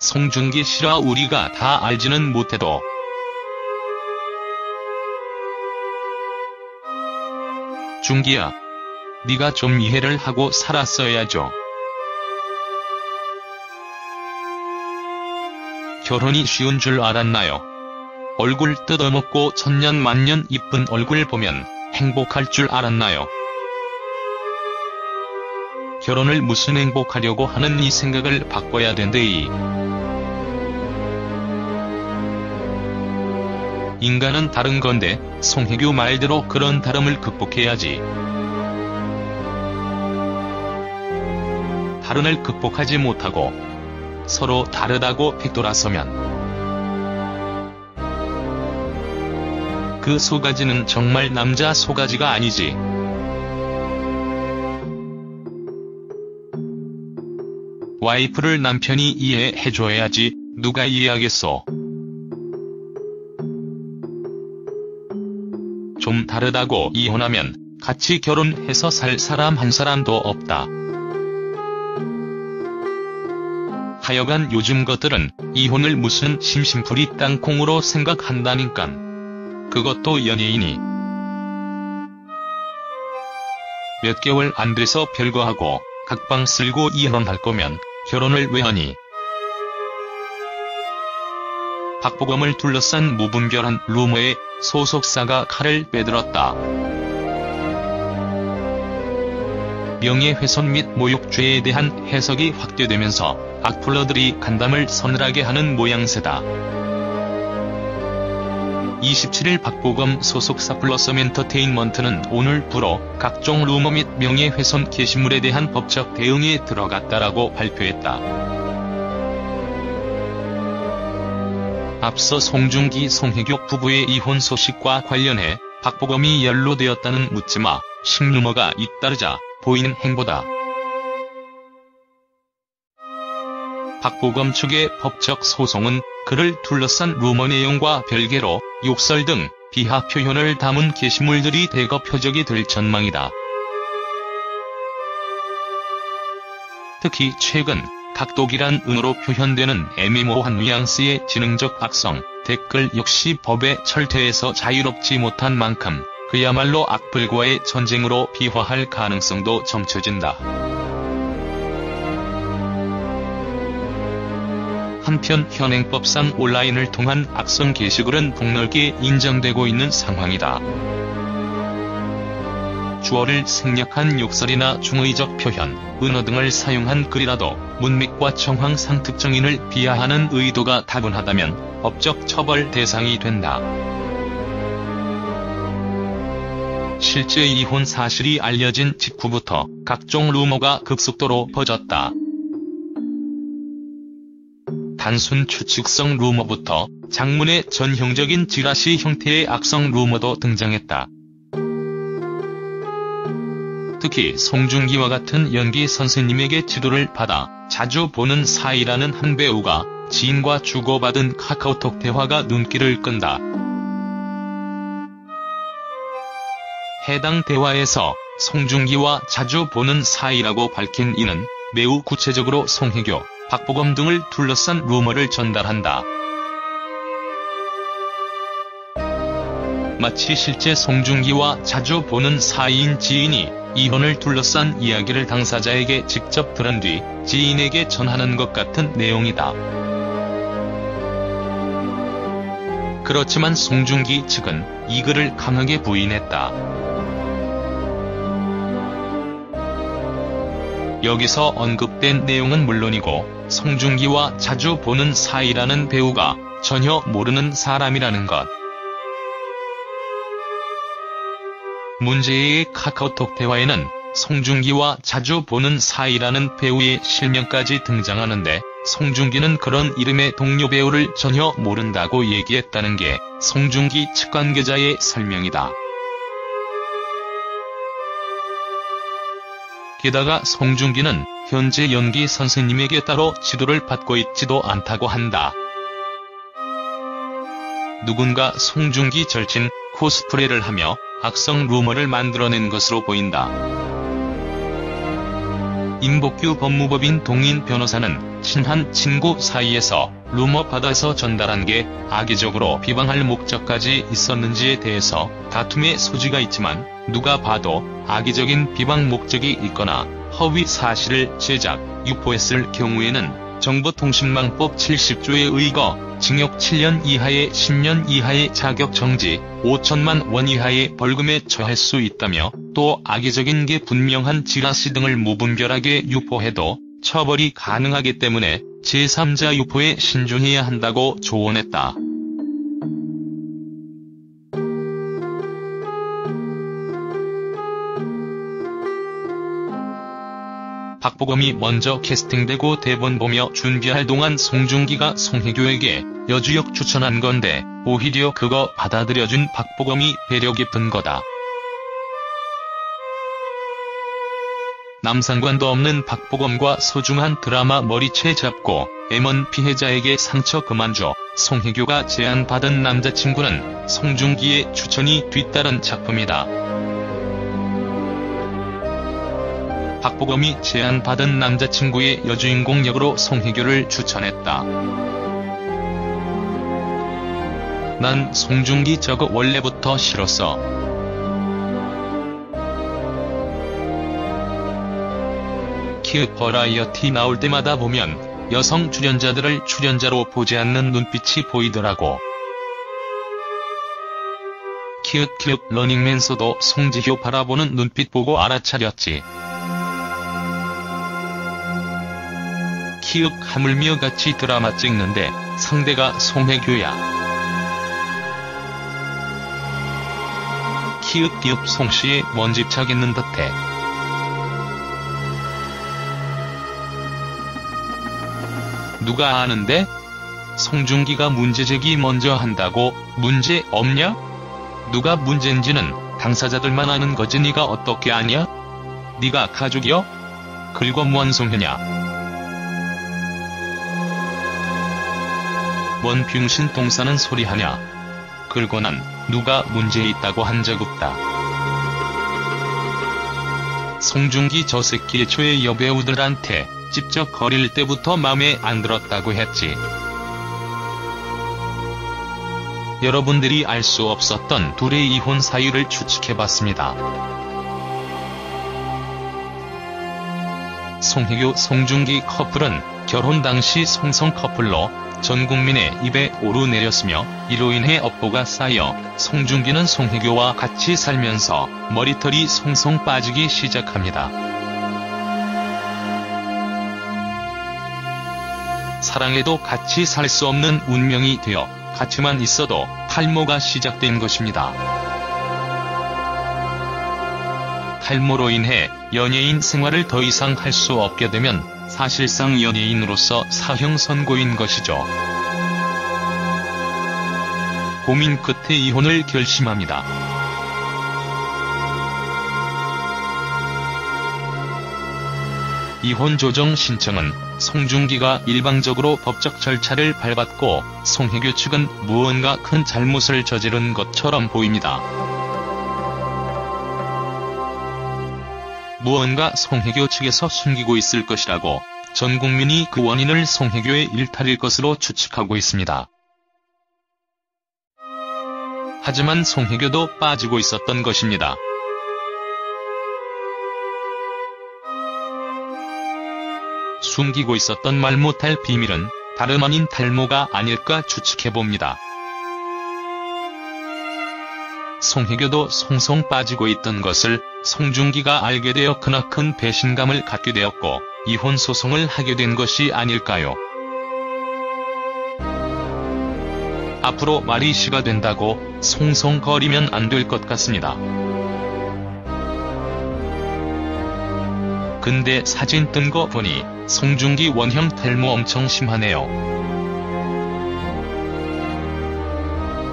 송중기 실화 우리가 다 알지는 못해도 중기야, 네가 좀 이해를 하고 살았어야죠. 결혼이 쉬운 줄 알았나요? 얼굴 뜯어먹고 천년만년 이쁜 얼굴 보면 행복할 줄 알았나요? 결혼을 무슨 행복하려고 하는 이 생각을 바꿔야 된대이. 인간은 다른 건데 송혜교 말대로 그런 다름을 극복해야지. 다른을 극복하지 못하고 서로 다르다고 픽돌아서면 그 소가지는 정말 남자 소가지가 아니지. 와이프를 남편이 이해해줘야지 누가 이해하겠어. 좀 다르다고 이혼하면 같이 결혼해서 살 사람 한 사람도 없다. 하여간 요즘 것들은 이혼을 무슨 심심풀이 땅콩으로 생각한다니깐. 그것도 연예인이. 몇 개월 안 돼서 별거하고 각방 쓸고 이혼할 거면 결혼을 왜 하니? 박보검을 둘러싼 무분별한 루머에 소속사가 칼을 빼들었다. 명예훼손 및 모욕죄에 대한 해석이 확대되면서 악플러들이 간담을 서늘하게 하는 모양새다. 27일 박보검 소속사 플러썸 엔터테인먼트는 오늘부로 각종 루머 및 명예훼손 게시물에 대한 법적 대응에 들어갔다라고 발표했다. 앞서 송중기 송혜교 부부의 이혼 소식과 관련해 박보검이 연루되었다는 묻지마 식루머가 잇따르자 보이는 행보다. 박보검 측의 법적 소송은 그를 둘러싼 루머 내용과 별개로 욕설 등 비하 표현을 담은 게시물들이 대거 표적이 될 전망이다. 특히 최근 각독이란 은어로 표현되는 애매모호한 뉘앙스의 지능적 악성 댓글 역시 법의 철퇴에서 자유롭지 못한 만큼 그야말로 악플과의 전쟁으로 비화할 가능성도 점쳐진다. 한편 현행법상 온라인을 통한 악성 게시글은 폭넓게 인정되고 있는 상황이다. 주어를 생략한 욕설이나 중의적 표현, 은어 등을 사용한 글이라도 문맥과 정황상 특정인을 비하하는 의도가 다분하다면 법적 처벌 대상이 된다. 실제 이혼 사실이 알려진 직후부터 각종 루머가 급속도로 퍼졌다. 단순 추측성 루머부터 장문의 전형적인 지라시 형태의 악성 루머도 등장했다. 특히 송중기와 같은 연기 선생님에게 지도를 받아 자주 보는 사이라는 한 배우가 지인과 주고받은 카카오톡 대화가 눈길을 끈다. 해당 대화에서 송중기와 자주 보는 사이라고 밝힌 이는 매우 구체적으로 송혜교, 박보검 등을 둘러싼 루머를 전달한다. 마치 실제 송중기와 자주 보는 사이인 지인이 이혼을 둘러싼 이야기를 당사자에게 직접 들은 뒤 지인에게 전하는 것 같은 내용이다. 그렇지만 송중기 측은 이 글을 강하게 부인했다. 여기서 언급된 내용은 물론이고 송중기와 자주 보는 사이라는 배우가 전혀 모르는 사람이라는 것. 문제의 카카오톡 대화에는 송중기와 자주 보는 사이라는 배우의 실명까지 등장하는데 송중기는 그런 이름의 동료 배우를 전혀 모른다고 얘기했다는 게 송중기 측 관계자의 설명이다. 게다가 송중기는 현재 연기 선생님에게 따로 지도를 받고 있지도 않다고 한다. 누군가 송중기 절친 코스프레를 하며 악성 루머를 만들어낸 것으로 보인다. 임복규 법무법인 동인 변호사는 친한 친구 사이에서 루머 받아서 전달한 게 악의적으로 비방할 목적까지 있었는지에 대해서 다툼의 소지가 있지만 누가 봐도 악의적인 비방 목적이 있거나 허위 사실을 제작, 유포했을 경우에는 정보통신망법 70조에 의거 징역 7년 이하의 10년 이하의 자격정지, 5천만 원 이하의 벌금에 처할 수 있다며 또 악의적인 게 분명한 지라시 등을 무분별하게 유포해도 처벌이 가능하기 때문에 제3자 유포에 신중해야 한다고 조언했다. 박보검이 먼저 캐스팅되고 대본 보며 준비할 동안 송중기가 송혜교에게 여주역 추천한 건데 오히려 그거 받아들여준 박보검이 배려 깊은 거다. 남상관도 없는 박보검과 소중한 드라마 머리채 잡고 M1 피해자에게 상처 그만 줘. 송혜교가 제안받은 남자친구는 송중기의 추천이 뒤따른 작품이다. 박보검이 제안받은 남자친구의 여주인공 역으로 송혜교를 추천했다. 난 송중기 저거 원래부터 싫었어. 키읔 버라이어티 나올 때마다 보면 여성 출연자들을 출연자로 보지 않는 눈빛이 보이더라고. 키읔 러닝맨서도 송지효 바라보는 눈빛 보고 알아차렸지. 키읔 하물며 같이 드라마 찍는데 상대가 송혜교야. 키읔 송씨에 먼지착 있는 듯해. 누가 아는데? 송중기가 문제제기 먼저 한다고 문제 없냐? 누가 문제인지는 당사자들만 아는 거지 네가 어떻게 아냐? 네가 가족이여? 긁어 무한 송혜냐? 뭔 병신 똥 싸는 소리 하냐? 긁고 난 누가 문제 있다고 한 적 없다. 송중기 저 새끼 애초에 여배우들한테 찝쩍거릴 때부터 맘에 안 들었다고 했지. 여러분들이 알 수 없었던 둘의 이혼 사유를 추측해봤습니다. 송혜교 송중기 커플은 결혼 당시 송송 커플로 전 국민의 입에 오르내렸으며 이로 인해 업보가 쌓여 송중기는 송혜교와 같이 살면서 머리털이 송송 빠지기 시작합니다. 사랑해도 같이 살 수 없는 운명이 되어 같이만 있어도 탈모가 시작된 것입니다. 탈모로 인해 연예인 생활을 더 이상 할 수 없게 되면 사실상 연예인으로서 사형 선고인 것이죠. 고민 끝에 이혼을 결심합니다. 이혼 조정 신청은 송중기가 일방적으로 법적 절차를 밟았고 송혜교 측은 무언가 큰 잘못을 저지른 것처럼 보입니다. 무언가 송혜교 측에서 숨기고 있을 것이라고 전 국민이 그 원인을 송혜교의 일탈일 것으로 추측하고 있습니다. 하지만 송혜교도 빠지고 있었던 것입니다. 숨기고 있었던 말 못할 비밀은 다름 아닌 탈모가 아닐까 추측해봅니다. 송혜교도 송송 빠지고 있던 것을 송중기가 알게 되어 크나큰 배신감을 갖게 되었고 이혼 소송을 하게 된 것이 아닐까요? 앞으로 말이 시가 된다고 송송거리면 안 될 것 같습니다. 근데 사진 뜬 거 보니 송중기 원형 탈모 엄청 심하네요.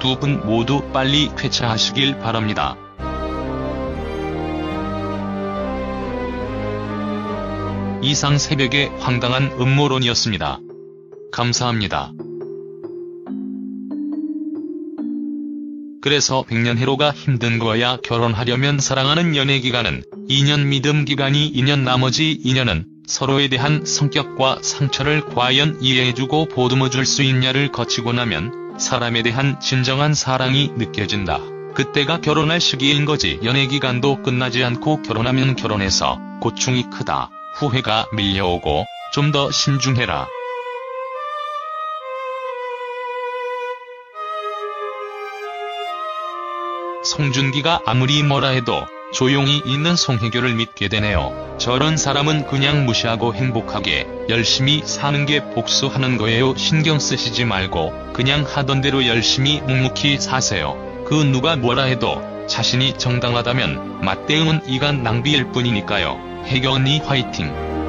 두 분 모두 빨리 쾌차하시길 바랍니다. 이상 새벽의 황당한 음모론이었습니다. 감사합니다. 그래서 백년해로가 힘든 거야. 결혼하려면 사랑하는 연애 기간은 2년, 믿음 기간이 2년, 나머지 2년은 서로에 대한 성격과 상처를 과연 이해해주고 보듬어줄 수 있냐를 거치고 나면 사람에 대한 진정한 사랑이 느껴진다. 그때가 결혼할 시기인 거지. 연애기간도 끝나지 않고 결혼하면 결혼해서 고충이 크다. 후회가 밀려오고 좀 더 신중해라. 송중기가 아무리 뭐라 해도 조용히 있는 송혜교를 믿게 되네요. 저런 사람은 그냥 무시하고 행복하게 열심히 사는 게 복수하는 거예요. 신경 쓰시지 말고 그냥 하던 대로 열심히 묵묵히 사세요. 그 누가 뭐라 해도 자신이 정당하다면 맞대응은 이간 낭비일 뿐이니까요. 혜교 언니 화이팅!